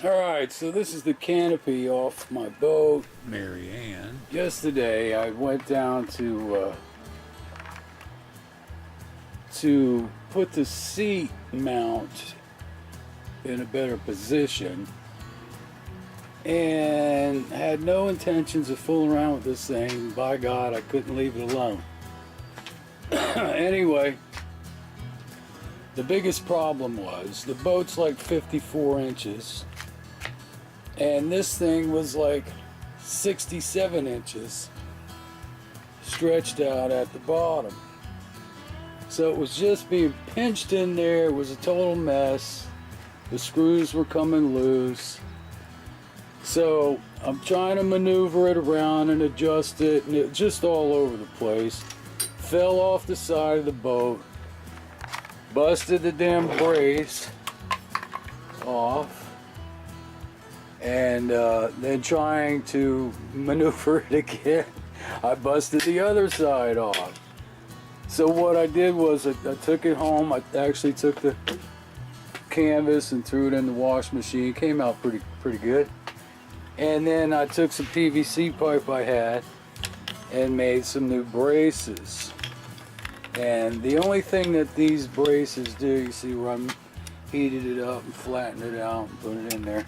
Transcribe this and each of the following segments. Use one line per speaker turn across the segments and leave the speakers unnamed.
Alright, so this is the canopy off my boat, Marianne. Yesterday I went down to put the seat mount in a better position and had no intentions of fooling around with this thing. By God, I couldn't leave it alone. Anyway, the biggest problem was the boat's like 54 inches and this thing was like 67 inches stretched out at the bottom. So it was just being pinched in there. It was a total mess. The screws were coming loose. So I'm trying to maneuver it around and adjust it, and it just all over the place. Fell off the side of the boat. Busted the damn brace off. And then trying to maneuver it again, I busted the other side off. So what I did was I took it home. I actually took the canvas and threw it in the wash machine. It came out pretty good. And then I took some PVC pipe I had and made some new braces. And the only thing that these braces do, you see where I'm heated it up and flattened it out and put it in there.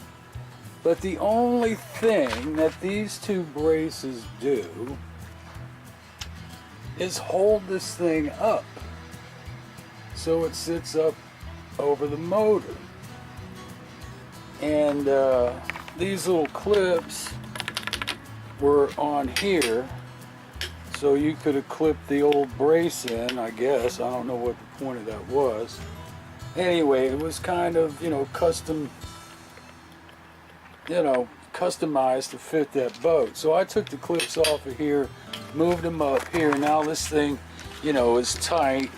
But the only thing that these two braces do is hold this thing up so it sits up over the motor. And these little clips were on here, so you could have clipped the old brace in, I guess. I don't know what the point of that was. Anyway, it was kind of, customized to fit that boat. So I took the clips off of here, moved them up here. Now this thing, is tight.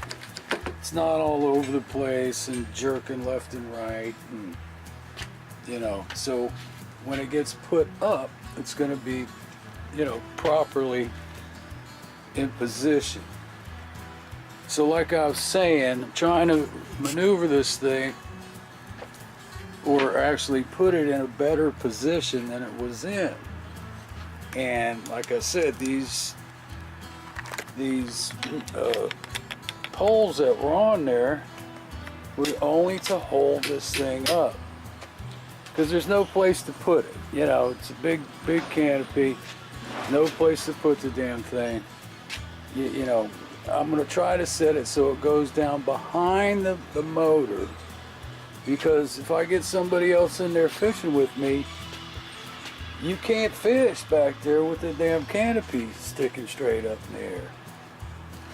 It's not all over the place and jerking left and right. And, so when it gets put up, it's going to be, properly in position. So like I was saying, I'm trying to maneuver this thing, or actually put it in a better position than it was in. And like I said, these poles that were on there were only to hold this thing up, because there's no place to put it. It's a big canopy, no place to put the damn thing. I'm gonna try to set it so it goes down behind the motor, because if I get somebody else in there fishing with me, you can't fish back there with the damn canopy sticking straight up in the air.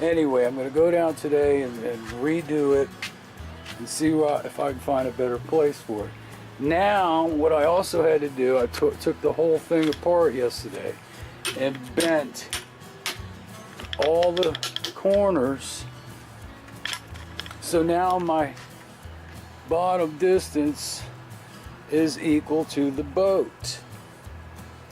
Anyway, I'm going to go down today and redo it and see if I can find a better place for it. Now, what I also had to do, I took the whole thing apart yesterday and bent all the corners. So now my bottom distance is equal to the boat,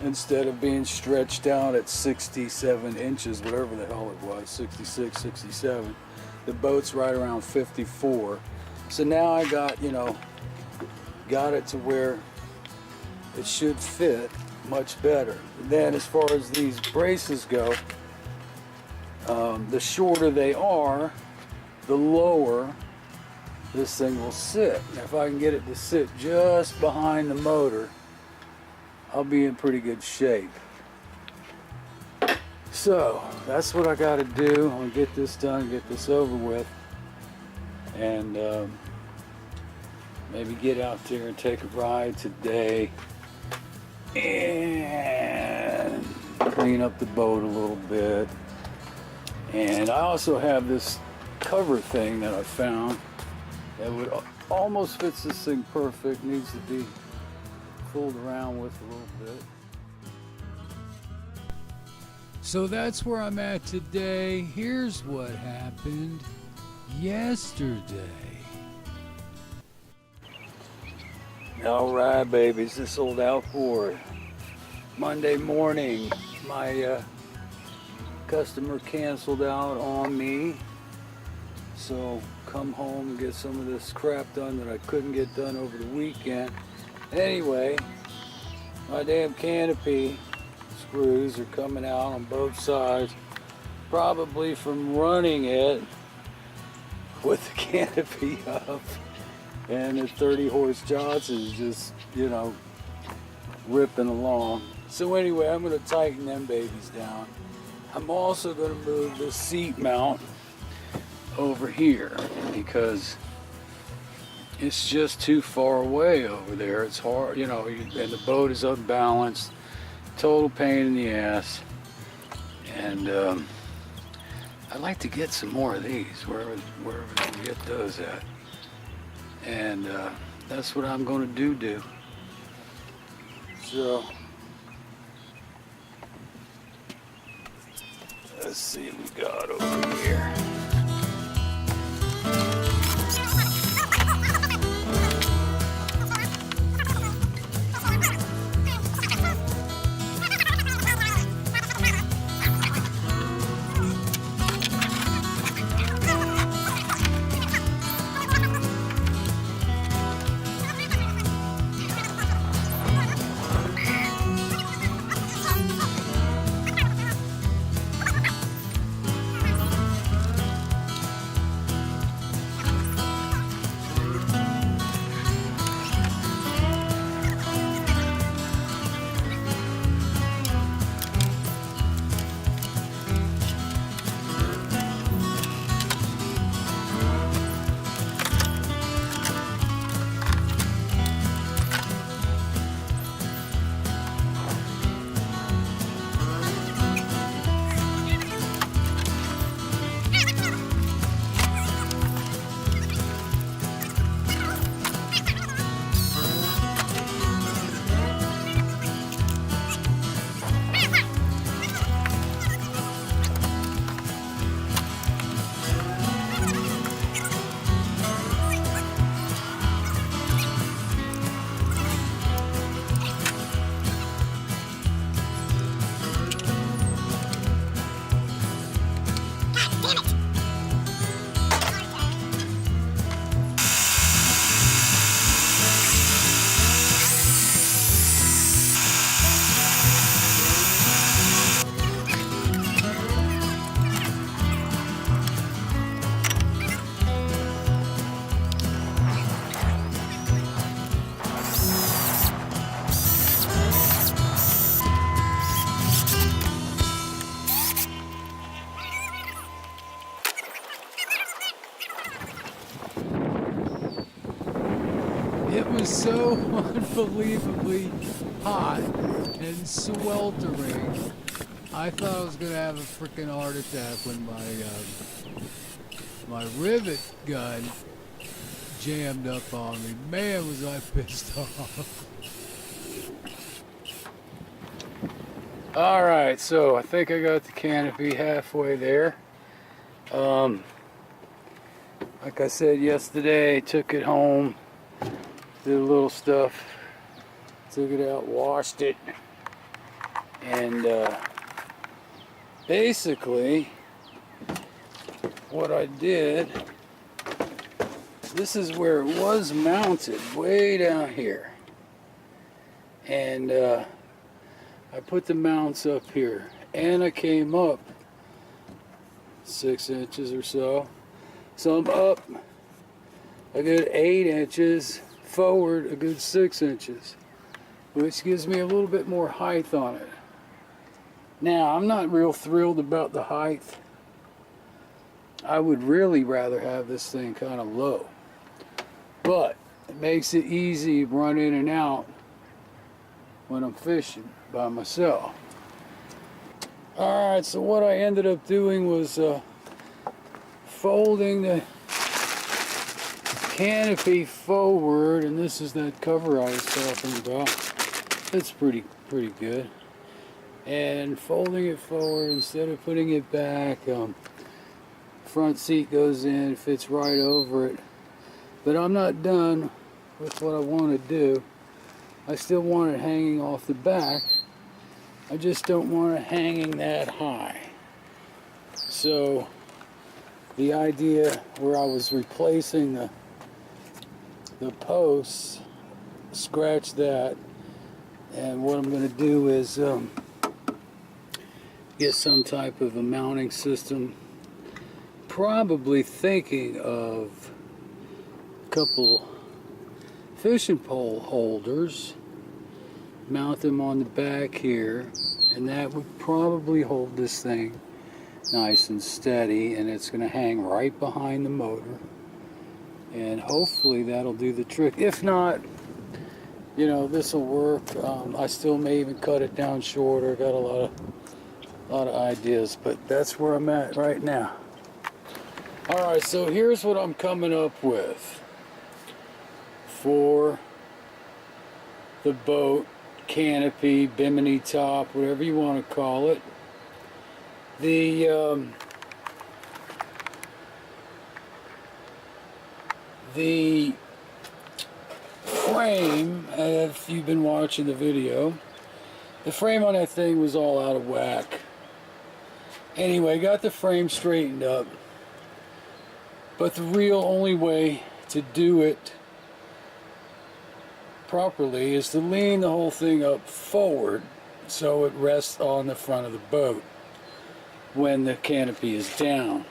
instead of being stretched out at 67 inches, whatever the hell it was, 66, 67. The boat's right around 54. So now I got it to where it should fit much better. Then as far as these braces go, the shorter they are, the lower this thing will sit. Now, if I can get it to sit just behind the motor, I'll be in pretty good shape. So that's what I got to do. I'm gonna get this done, get this over with, and maybe get out there and take a ride today and clean up the boat a little bit. And I also have this cover thing that I found that would almost fits this thing perfect. Needs to be fooled around with a little bit. So that's where I'm at today. Here's what happened yesterday. Alright, babies, this old Outboard. Monday morning, my customer canceled out on me. So come home and get some of this crap done that I couldn't get done over the weekend. Anyway, my damn canopy screws are coming out on both sides, probably from running it with the canopy up, and the 30 horse Johnson is just, you know, ripping along. So anyway, I'm going to tighten them babies down. I'm also going to move the seat mount over here because it's just too far away over there. It's hard, you know, and the boat is unbalanced. Total pain in the ass. And I'd like to get some more of these, wherever we can get those at. And that's what I'm going to do. So, let's see what we got over here. It was so unbelievably hot and sweltering. I thought I was gonna have a freaking heart attack when my rivet gun jammed up on me. Man, was I pissed off. All right, so I think I got the canopy halfway there. Like I said yesterday, took it home. Did a little stuff, took it out, washed it, and basically what I did, this is where it was mounted, way down here, and I put the mounts up here, and I came up 6 inches or so, so I'm up a good 8 inches, forward a good 6 inches, which gives me a little bit more height on it. Now, I'm not real thrilled about the height. I would really rather have this thing kind of low, but it makes it easy to run in and out when I'm fishing by myself. Alright, so what I ended up doing was folding the canopy forward, and this is that cover I was talking about. It's pretty good. And folding it forward instead of putting it back, front seat goes in, fits right over it. But I'm not done with what I want to do. I still want it hanging off the back. I just don't want it hanging that high. So the idea where I was replacing the posts scratch that. And what I'm going to do is get some type of a mounting system. Probably thinking of a couple fishing pole holders. Mount them on the back here, and that would probably hold this thing nice and steady, and it's going to hang right behind the motor, and hopefully that'll do the trick. If not, you know, this will work. I still may even cut it down shorter. Got a lot of ideas, but that's where I'm at right now. All right, so here's what I'm coming up with for the boat, canopy, bimini top, whatever you want to call it. The frame, if you've been watching the video, the frame on that thing was all out of whack. Anyway, got the frame straightened up, but the real only way to do it properly is to lean the whole thing up forward so it rests on the front of the boat when the canopy is down.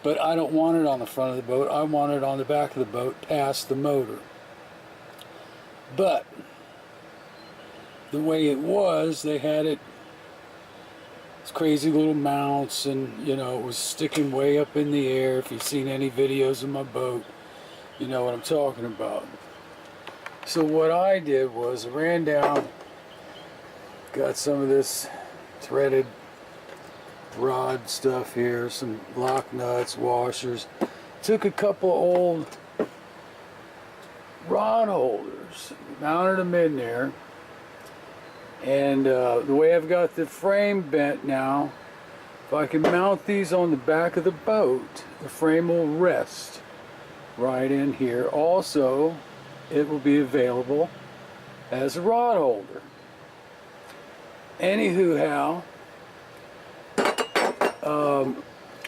But I don't want it on the front of the boat. I want it on the back of the boat past the motor. But the way it was, they had it, it's crazy little mounts, and you know, it was sticking way up in the air. If you've seen any videos of my boat, you know what I'm talking about. So what I did was I ran down, got some of this threaded rod stuff here, some lock nuts, washers, took a couple old rod holders, mounted them in there, and the way I've got the frame bent now, if I can mount these on the back of the boat, the frame will rest right in here. Also, it will be available as a rod holder. Anyhow,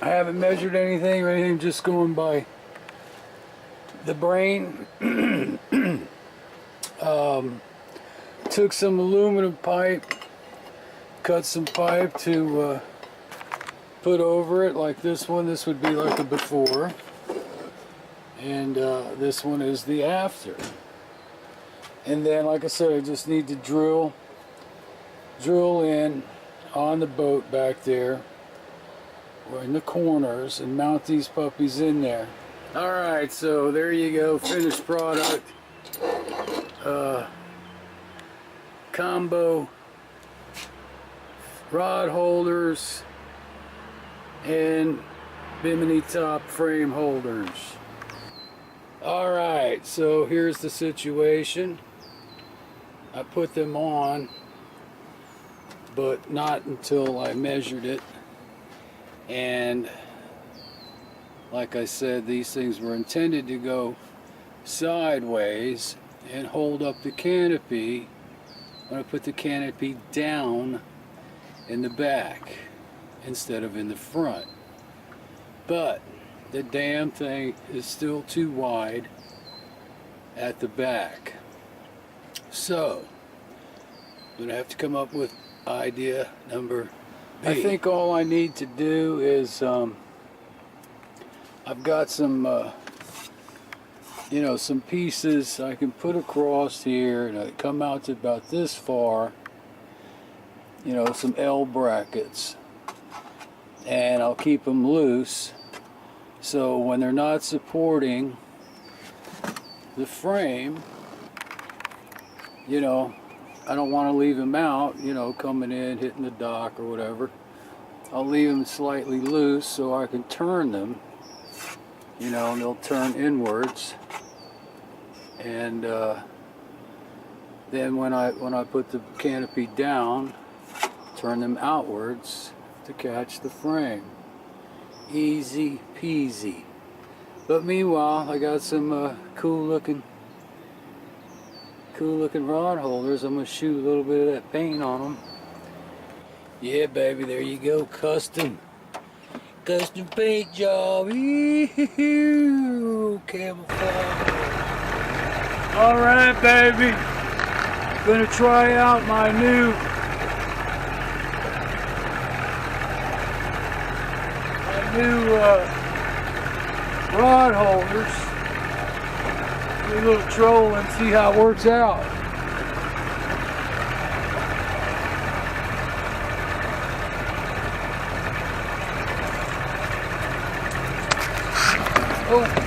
I haven't measured anything or anything, just going by the brain. Took some aluminum pipe, cut some pipe to put over it, like this one. This would be like a before, and this one is the after. And then, like I said, I just need to drill in on the boat back there, or in the corners, and mount these puppies in there. Alright, so there you go, finished product. Combo rod holders and bimini top frame holders. Alright, so here's the situation. I put them on, but not until I measured it. And like I said, these things were intended to go sideways and hold up the canopy when I put the canopy down in the back instead of in the front. But the damn thing is still too wide at the back. So I'm gonna have to come up with idea number B. I think all I need to do is I've got some you know, some pieces I can put across here, and they come out to about this far, you know, some L brackets, and I'll keep them loose so when they're not supporting the frame, you know, I don't want to leave them out, you know, coming in, hitting the dock or whatever. I'll leave them slightly loose so I can turn them, you know, and they'll turn inwards. And then when I put the canopy down, turn them outwards to catch the frame. Easy peasy. But meanwhile, I got some cool looking rod holders. I'm gonna shoot a little bit of that paint on them. Yeah, baby, there you go, custom paint job. Camouflage. Alright, baby. Gonna try out my new rod holders. Do a little troll and see how it works out. Oh.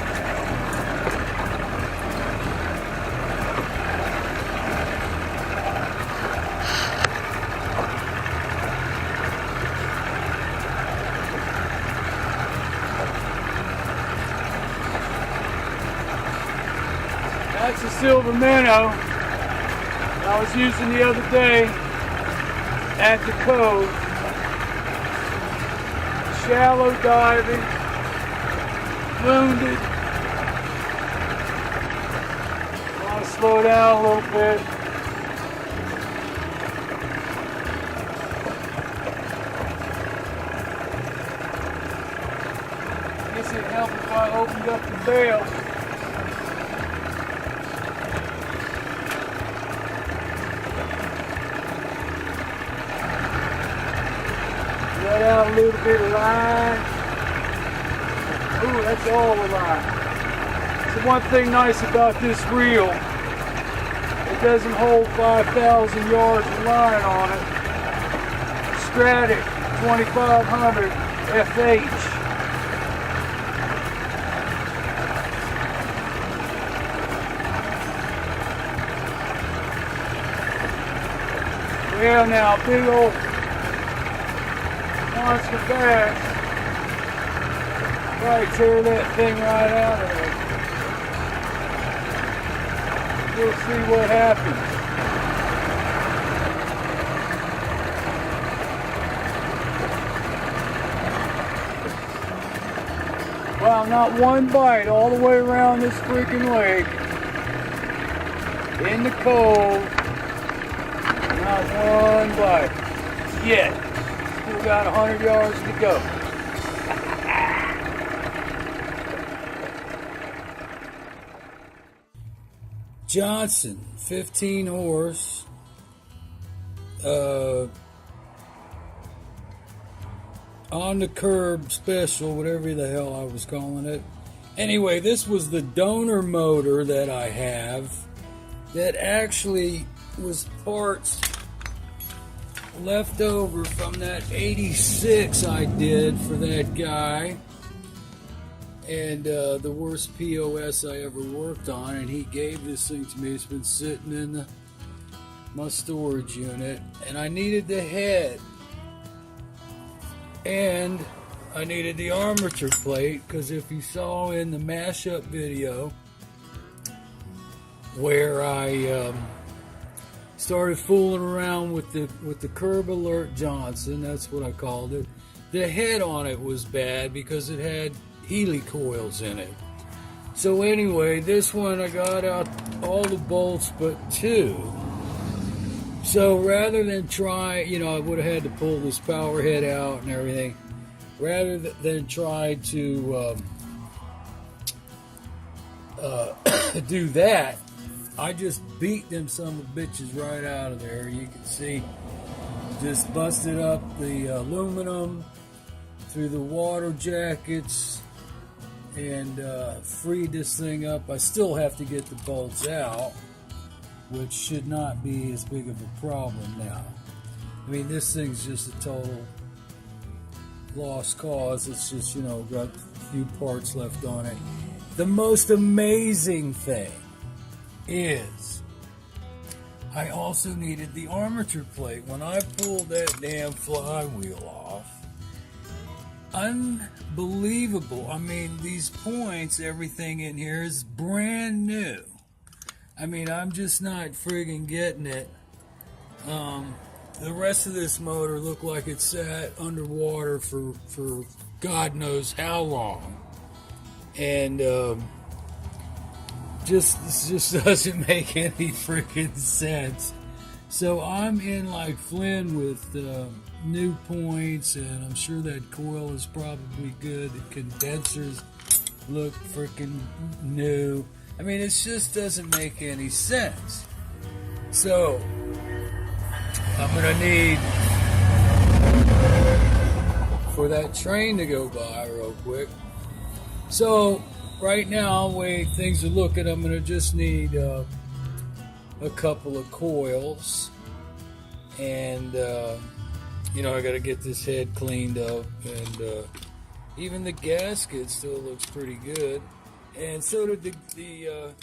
That's a silver minnow I was using the other day at the cove. Shallow diving, wounded. I want to slow down a little bit. I guess it'd help if I opened up the bail. Let out a little bit of line. Ooh, that's all the line. So one thing nice about this reel, it doesn't hold 5,000 yards of line on it. Stratic 2500 FH. Well now, big old monster bass. Probably tear that thing right out of there. We'll see what happens. Wow, not one bite all the way around this freaking lake. In the cove. Not one bite. Yet. Still got 100 yards to go. Johnson, 15 horse. On the curb special, whatever the hell I was calling it. Anyway, this was the donor motor that I have that actually was parts left over from that 86 I did for that guy, and the worst POS I ever worked on, and he gave this thing to me. It's been sitting in my storage unit, and I needed the head, and I needed the armature plate, because if you saw in the mashup video where I started fooling around with the Curb Alert Johnson, that's what I called it, the head on it was bad because it had Healy coils in it. So anyway, this one I got out all the bolts but two. So rather than try, I would have had to pull this power head out and everything. Rather than try to do that, I just beat them son of bitches right out of there. You can see, just busted up the aluminum through the water jackets and freed this thing up. I still have to get the bolts out, which should not be as big of a problem now. I mean, this thing's just a total lost cause. It's just, got a few parts left on it. The most amazing thing is I also needed the armature plate. When I pulled that damn flywheel off, unbelievable. I mean, these points, everything in here is brand new. I mean, I'm just not friggin' getting it. The rest of this motor looked like it sat underwater for God knows how long. And this just doesn't make any freaking sense. So I'm in like Flynn with new points, and I'm sure that coil is probably good. The condensers look freaking new. I mean, it just doesn't make any sense. So, I'm going to need for that train to go by real quick. So, right now, the way things are looking, I'm going to just need a couple of coils. And, you know, I got to get this head cleaned up. And even the gasket still looks pretty good. And so did the